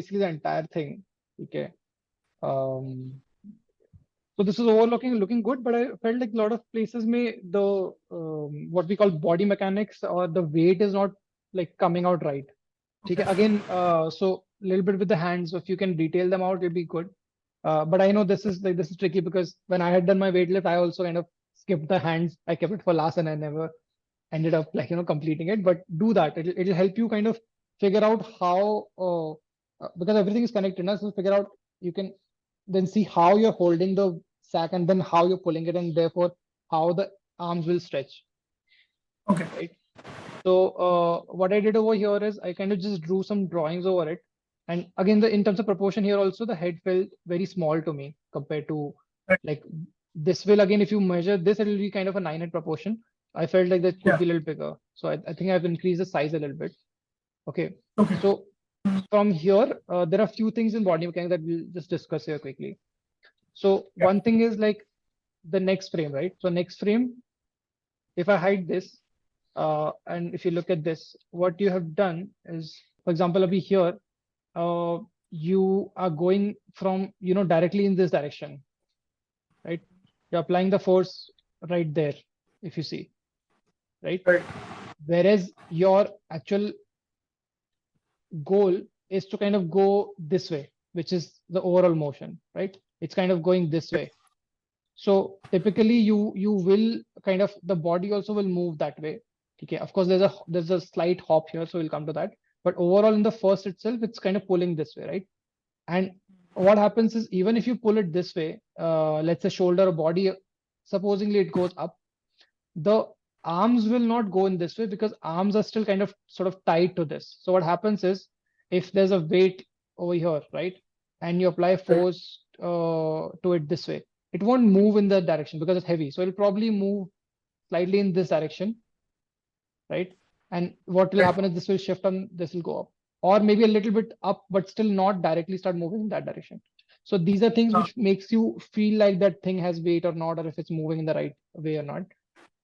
basically the entire thing. Okay. So this is overlooking looking good, but I felt like a lot of places may the what we call body mechanics or the weight is not like coming out right. Okay. Okay. Again, so a little bit with the hands, so if you can detail them out, it'll be good. But I know this is tricky because when I had done my weight lift, I also kind of skipped the hands. I kept it for last, and I never ended up like completing it. But do that. It'll help you kind of figure out how because everything is connected now. So figure out you can then see how you're holding the sack and then how you're pulling it, and therefore how the arms will stretch. Okay. Right. So what I did over here is I kind of just drew some drawings over it. And again, in terms of proportion here also, the head felt very small to me compared to Right. like this will again, if you measure this, it'll be kind of a 9-head proportion. I felt like that could Yeah. be a little bigger. So I think I've increased the size a little bit. Okay. Okay. So from here, there are a few things in body mechanics that we'll just discuss here quickly. So Yeah. one thing is like the next frame, right? So next frame, if I hide this, and if you look at this, what you have done is, for example, over here, uh, you are going from, directly in this direction, right? You're applying the force right there, if you see, right? Right. Whereas your actual goal is to kind of go this way, which is the overall motion, right? It's kind of going this way. So typically you will kind of the body also will move that way. Okay, of course there's a slight hop here, so we'll come to that. But overall in the first itself, it's kind of pulling this way, right? And what happens is even if you pull it this way, let's say shoulder or body, supposingly it goes up, the arms will not go in this way because arms are still kind of sort of tied to this. So what happens is if there's a weight over here, right, and you apply Right. force to it this way, it won't move in that direction because it's heavy. So it'll probably move slightly in this direction, right? And what will Right. happen is this will shift and this will go up, or maybe a little bit up, but still not directly start moving in that direction. So these are things Uh, which makes you feel like that thing has weight or not, or if it's moving in the right way or not.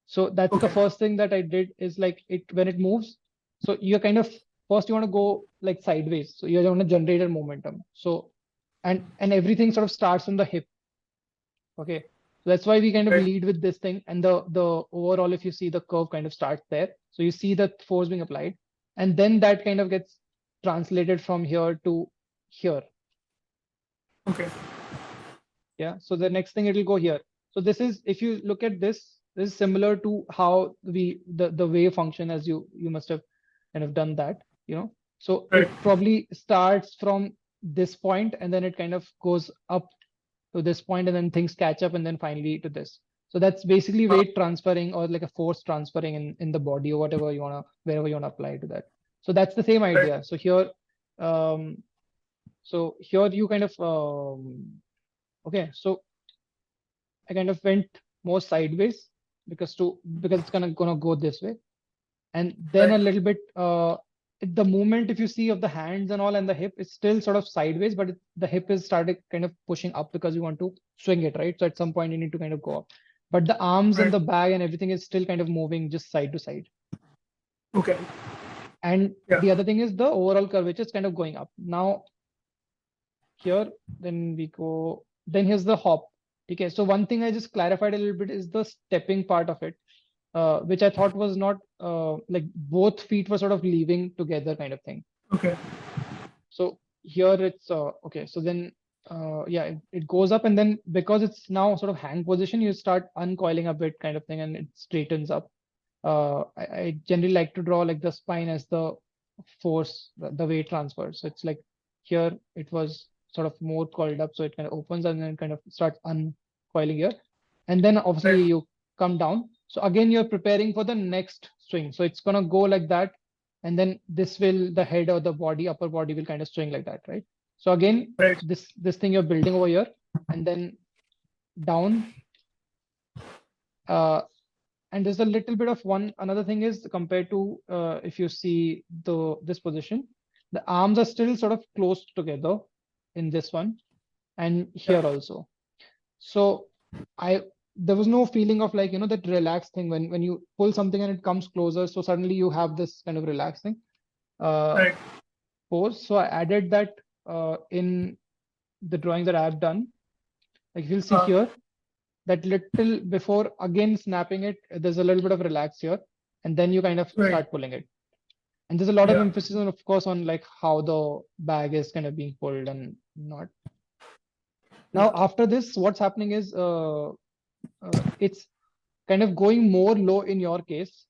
So that's the okay. first thing that I did is like it when it moves. So you're kind of first you want to go like sideways. So you want to generate a momentum. So and everything sort of starts from the hip. Okay. So that's why we kind of Right. lead with this thing. And the overall, if you see the curve kind of starts there. So you see the force being applied. And then that kind of gets translated from here to here. Okay. Yeah. So the next thing it'll go here. So this is if you look at this is similar to how the wave function as you must have kind of done that. So Right. it probably starts from this point and then it kind of goes up to this point and then things catch up and then finally to this. So that's basically Uh, weight transferring or like a force transferring in the body or whatever you wanna wherever you wanna apply to that. So that's the same right. idea. Um, so here you kind of okay. So I kind of went more sideways because it's gonna go this way, and then Right. a little bit the movement if you see of the hands and all and the hip is still sort of sideways, but the hip is started kind of pushing up because you want to swing it, right? So at some point you need to kind of go up, but the arms and Right. the bag and everything is still kind of moving just side to side, Okay. right? And Yeah. the other thing is the overall curvature is kind of going up. Now here, then we go, then here's the hop. Okay, so one thing I just clarified a little bit is the stepping part of it, which I thought was not like both feet were sort of leaving together kind of thing. Okay. So here it's okay. So then yeah, it goes up and then because it's now sort of hang position, you start uncoiling a bit kind of thing and it straightens up. I generally like to draw like the spine as the force, the weight transfer. So it's like here it was sort of more coiled up, so it kind of opens and then kind of starts uncoiling here. And then Right. obviously you come down. So again, you're preparing for the next swing. So it's gonna go like that. And then this will, the head or the body, upper body will kind of swing like that, right? So again, Right. this thing you're building over here and then down. Uh, and there's a little bit of another thing is compared to if you see this position, the arms are still sort of close together in this one and Yeah. here also. So I there was no feeling of like that relaxed thing when you pull something and it comes closer, so suddenly you have this kind of relaxing Right. pose. So I added that in the drawing that I've done. Like you'll see here, that little before again snapping it, there's a little bit of relax here, and then you kind of Right. start pulling it. And there's a lot of Yeah. emphasis on, of course, on like how the bag is kind of being pulled and not. Now, after this, what's happening is it's kind of going more low in your case.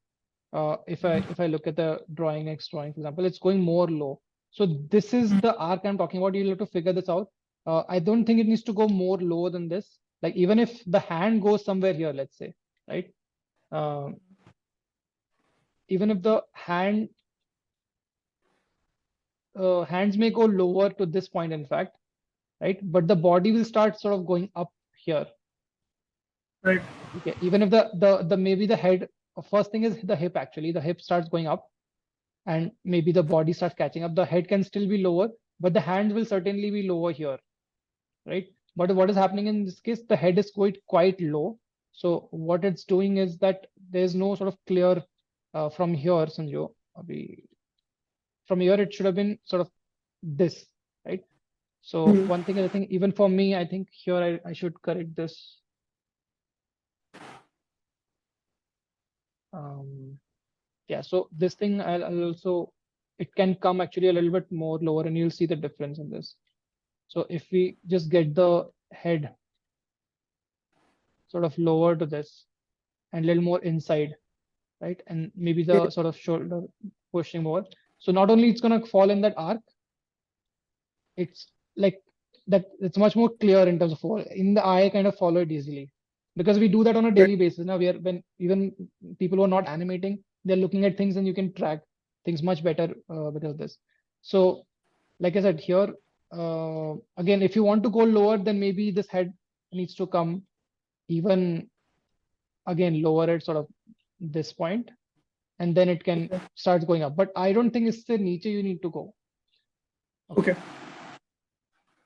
If I look at the next drawing, for example, it's going more low. So this is the arc I'm talking about. You'll have to figure this out. I don't think it needs to go more low than this. Like even if the hand goes somewhere here, let's say, right? Um, even if the hands may go lower to this point, in fact, right? But the body will start sort of going up here. Right. Okay, even if the maybe the head, first thing is the hip, actually the hip starts going up, and maybe the body starts catching up. The head can still be lower, but the hands will certainly be lower here, right? But what is happening in this case, the head is quite low. So what it's doing is that there's no sort of clear from here, Sanjo. From here it should have been sort of this, right? So one thing, I think even for me, I think here I should correct this. Yeah, so this thing I'll also, it can come actually a little bit more lower, and you'll see the difference in this. So if we just get the head sort of lower to this and a little more inside, right? And maybe the sort of shoulder pushing more. So not only it's gonna fall in that arc, it's like that it's much more clear in terms of fall. In the eye, kind of follow it easily. Because we do that on a daily basis. Now when even people who are not animating, they're looking at things and you can track things much better because of this. So like I said here, again, if you want to go lower, then maybe this head needs to come even again lower at sort of this point, and then it can start going up. But I don't think it's the niche you need to go. Okay.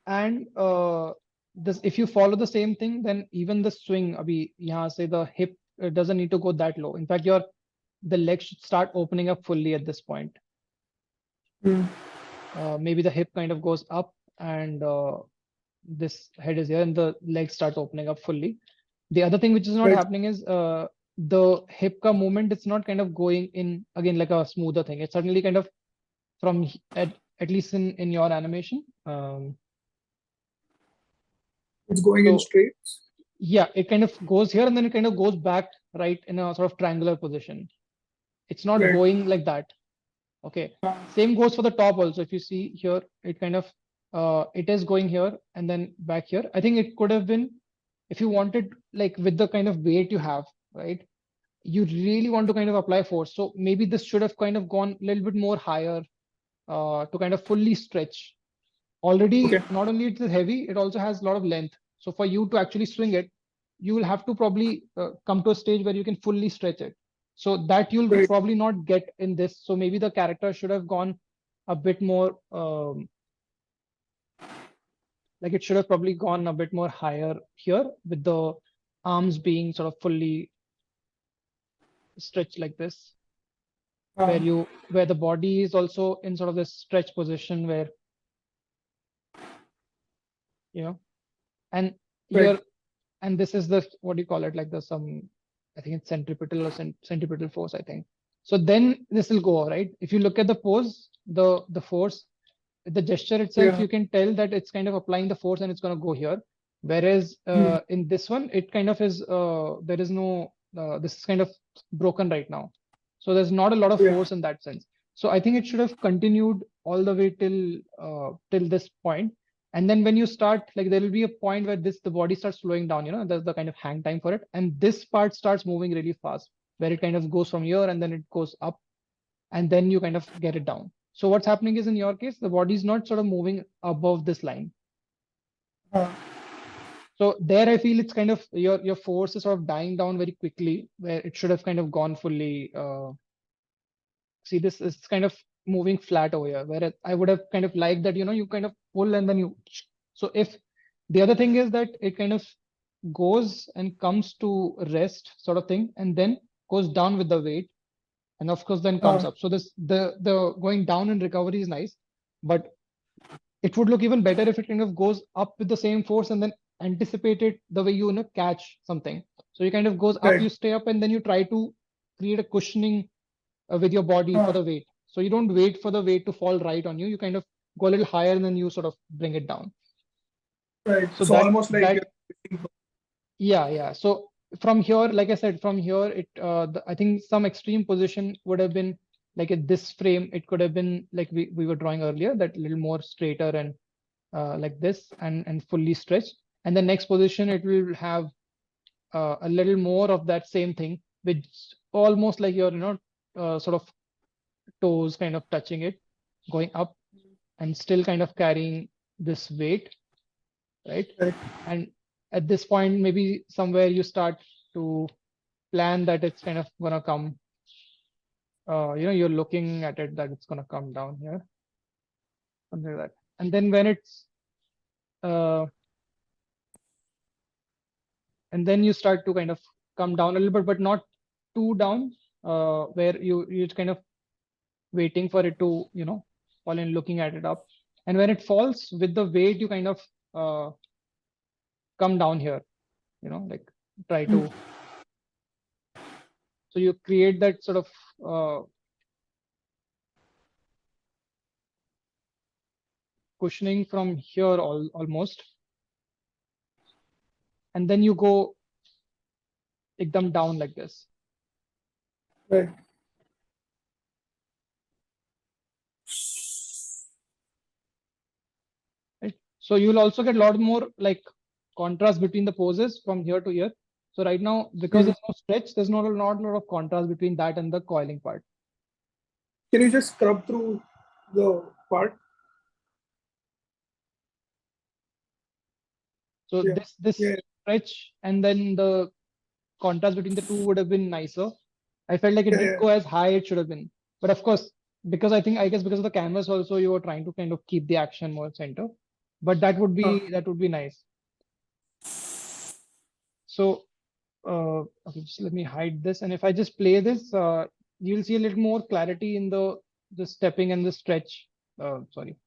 And this, if you follow the same thing, then even the swing, abhi yahan se the hip doesn't need to go that low. In fact, the leg should start opening up fully at this point. Maybe the hip kind of goes up, and this head is here, and the leg starts opening up fully. The other thing which is not Right. happening is the hip ka movement. It's not kind of going in again like a smoother thing. It's suddenly kind of from at least in your animation. It's going in So straight. yeah, it kind of goes here and then it kind of goes back right in a sort of triangular position. It's not Right. going like that. Okay. Same goes for the top also. If you see here, it kind of it is going here and then back here. I think it could have been, if you wanted, like with the kind of weight you have, right? You really want to kind of apply force. So maybe this should have kind of gone a little bit more higher to kind of fully stretch. Already, Okay. not only it is heavy, it also has a lot of length. So for you to actually swing it, you will have to probably come to a stage where you can fully stretch it. So that you'll Right. probably not get in this. So maybe the character should have gone a bit more, like it should have probably gone a bit more higher here with the arms being sort of fully stretched like this, where the body is also in sort of this stretch position where, you know, and Right. you're, and this is the, what do you call it, like the some, I think it's centripetal or centripetal force, I think. So then this will go, right? If you look at the pose, the force, the gesture itself, Yeah. you can tell that it's kind of applying the force and it's going to go here. Whereas in this one, it kind of is, there is no, this is kind of broken right now. So there's not a lot of Yeah. force in that sense. So I think it should have continued all the way till this point. And then when you start, like there will be a point where the body starts slowing down, you know, there's the kind of hang time for it. And this part starts moving really fast, where it kind of goes from here and then it goes up, and then you kind of get it down. So what's happening is, in your case, the body is not sort of moving above this line. So there I feel it's kind of your force is sort of dying down very quickly, where it should have kind of gone fully. See, this is kind of moving flat over here, where I would have kind of liked that, you know, you kind of pull and then you. So if the other thing is that it kind of goes and comes to rest sort of thing, and then goes down with the weight, and of course then comes up. So this the going down and recovery is nice, but it would look even better if it kind of goes up with the same force and then anticipate it the way you know catch something. So you kind of goes up, Right. you stay up, and then you try to create a cushioning with your body for the weight. So you don't wait for the weight to fall right on you. You kind of go a little higher and then you sort of bring it down. Right. So So almost like that yeah. So from here, like I said, from here, I think some extreme position would have been like at this frame. It could have been like we were drawing earlier, that little more straighter and like this and fully stretched. And the next position, it will have a little more of that same thing, which almost like your sort of toes kind of touching it, going up and still kind of carrying this weight, right? right. And at this point, maybe somewhere you start to plan that it's kind of gonna come, you're looking at it that it's gonna come down here, something like that. And then when it's, and then you start to kind of come down a little bit, but not too down, where you're kind of waiting for it to, fall in, looking at it up. And when it falls with the weight, you kind of come down here, like try to, so you create that sort of cushioning from here almost. And then you go ekdam down like this. Right. Right? So you'll also get a lot more like contrast between the poses from here to here. So right now, because there's no stretch, there's not a lot of contrast between that and the coiling part. Can you just scrub through the part? So Yeah. this Yeah. stretch and then the contrast between the two would have been nicer. I felt like it Yeah. didn't Yeah. go as high it should have been. But of course, because I guess because of the canvas also, you were trying to kind of keep the action more center. But that would be nice. So okay, just let me hide this. And if I just play this, you'll see a little more clarity in the stepping and the stretch. Sorry.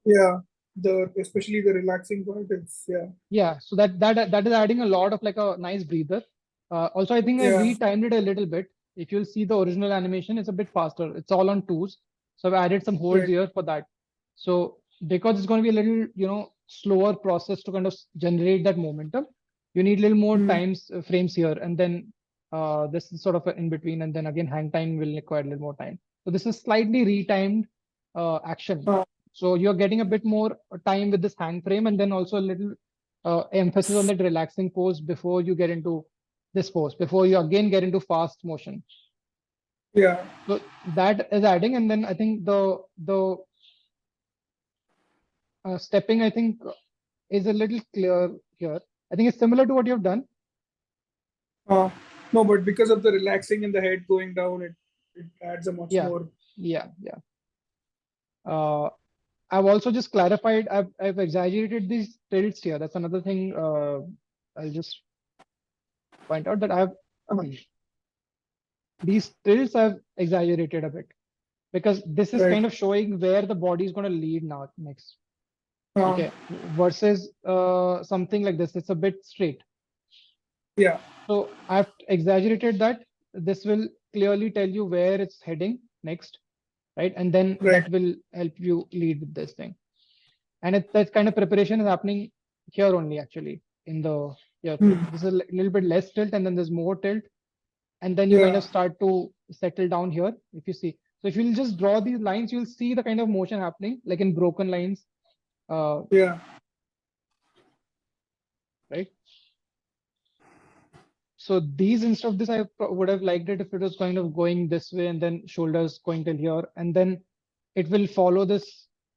Yeah. The especially the relaxing part. It's Yeah, so that is adding a lot of like a nice breather. Also, I think I've yeah. retimed it a little bit. If you'll see the original animation, it's a bit faster. It's all on twos. So I've added some holds Right. here for that. So because it's going to be a little, slower process to kind of generate that momentum, you need a little more times frames here. And then this is sort of in between. And then again, hang time will require a little more time. So this is slightly retimed action. Uh, So you're getting a bit more time with this hang frame and then also a little emphasis on that relaxing pose before you get into this pose, before you again get into fast motion. yeah. So that is adding, and then I think the stepping I think is a little clear here. I think it's similar to what you've done. Uh, no, but because of the relaxing and the head going down, it adds a much Yeah, more. yeah. I've also just clarified. I've exaggerated these tilts here. That's another thing. I'll just point out that these tilts I've exaggerated a bit because this is Right. kind of showing where the body is going to lead now next. Uh, Okay, versus something like this. It's a bit straight. yeah. So I've exaggerated that. This will clearly tell you where it's heading next, right? And then Right. that will help you lead with this thing. And that kind of preparation is happening here only actually in the here frame. This is a little bit less tilt and then there's more tilt. And then you kind Yeah. of start to settle down here if you see. So if you'll just draw these lines, you'll see the kind of motion happening like in broken lines, Yeah. right? So these instead of this, would have liked it if it was kind of going this way and then shoulders going till here. And then it will follow this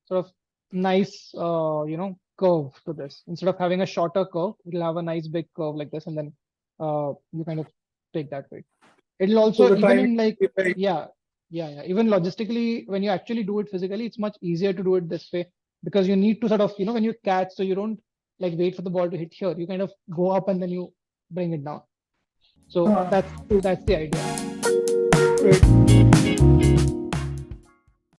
sort of nice, curve to this. Instead of having a shorter curve, it'll have a nice big curve like this. And then you kind of take that way. It'll So also, the even timing in like, is very yeah. Even logistically, when you actually do it physically, it's much easier to do it this way because you need to sort of, when you catch, so you don't like wait for the ball to hit here. You kind of go up and then you bring it down. So true. that's the idea. Right.